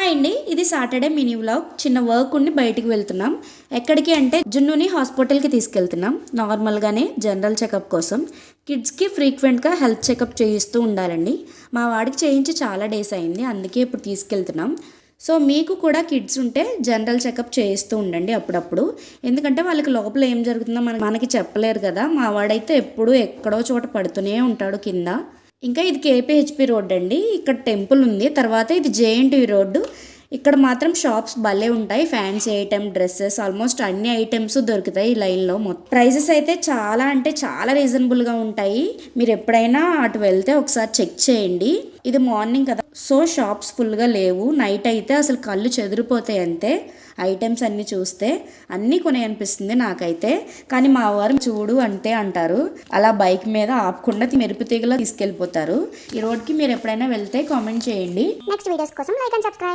Hi అండి, ఇది Saturday mini vlog. చిన్న వర్క్ ఉండి బయటికి వెళ్తున్నాం. ఎక్కడికి అంటే జున్నుని హాస్పిటల్కి తీసుకెళ్తున్నాం. నార్మల్గానే జనరల్ చెకప్ కోసం. కిడ్స్కి ఫ్రీక్వెంట్గా హెల్త్ చెకప్ చేయిస్తూ ఉండాలండి. మా వాడికి చేయించి చాలా డేస్ అయింది, అందుకే ఇప్పుడు తీసుకెళ్తున్నాం. సో మీకు కూడా కిడ్స్ ఉంటే జనరల్ చెకప్ చేయిస్తూ ఉండండి అప్పుడప్పుడు. ఎందుకంటే వాళ్ళకి లోపల ఏం జరుగుతుందో మనకి చెప్పలేరు కదా. మా వాడైతే ఎప్పుడు ఎక్కడో చోట పడుతూనే ఉంటాడు కింద. ఇంకా ఇది కేపీహెచ్పి రోడ్ అండి. ఇక్కడ టెంపుల్ ఉంది. తర్వాత ఇది జేఎన్టీయూ రోడ్డు. ఇక్కడ మాత్రం షాప్స్ భలే ఉంటాయి. ఫ్యాన్సీ ఐటమ్, డ్రెస్సెస్, ఆల్మోస్ట్ అన్ని ఐటమ్స్ దొరుకుతాయి ఈ లైన్లో. మొత్తం ప్రైజెస్ అయితే చాలా అంటే చాలా రీజనబుల్గా ఉంటాయి. మీరు ఎప్పుడైనా అటు వెళ్తే ఒకసారి చెక్ చేయండి. ఇది మార్నింగ్ కదా, సో షాప్స్ ఫుల్గా లేవు. నైట్ అయితే అసలు కళ్ళు చెదిరిపోతాయి అంతే. ఐటమ్స్ అన్నీ చూస్తే అన్నీ కొనే అనిపిస్తుంది నాకైతే. కానీ మా వారు చూడు అంతే అంటారు. అలా బైక్ మీద ఆపకుండా మెరుపు తీగలా తీసుకెళ్ళిపోతారు. ఈ రోడ్కి మీరు ఎప్పుడైనా వెళ్తే కామెంట్ చేయండి. నెక్స్ట్ వీడియోస్ కోసం లైక్ అండ్ సబ్స్క్రైబ్.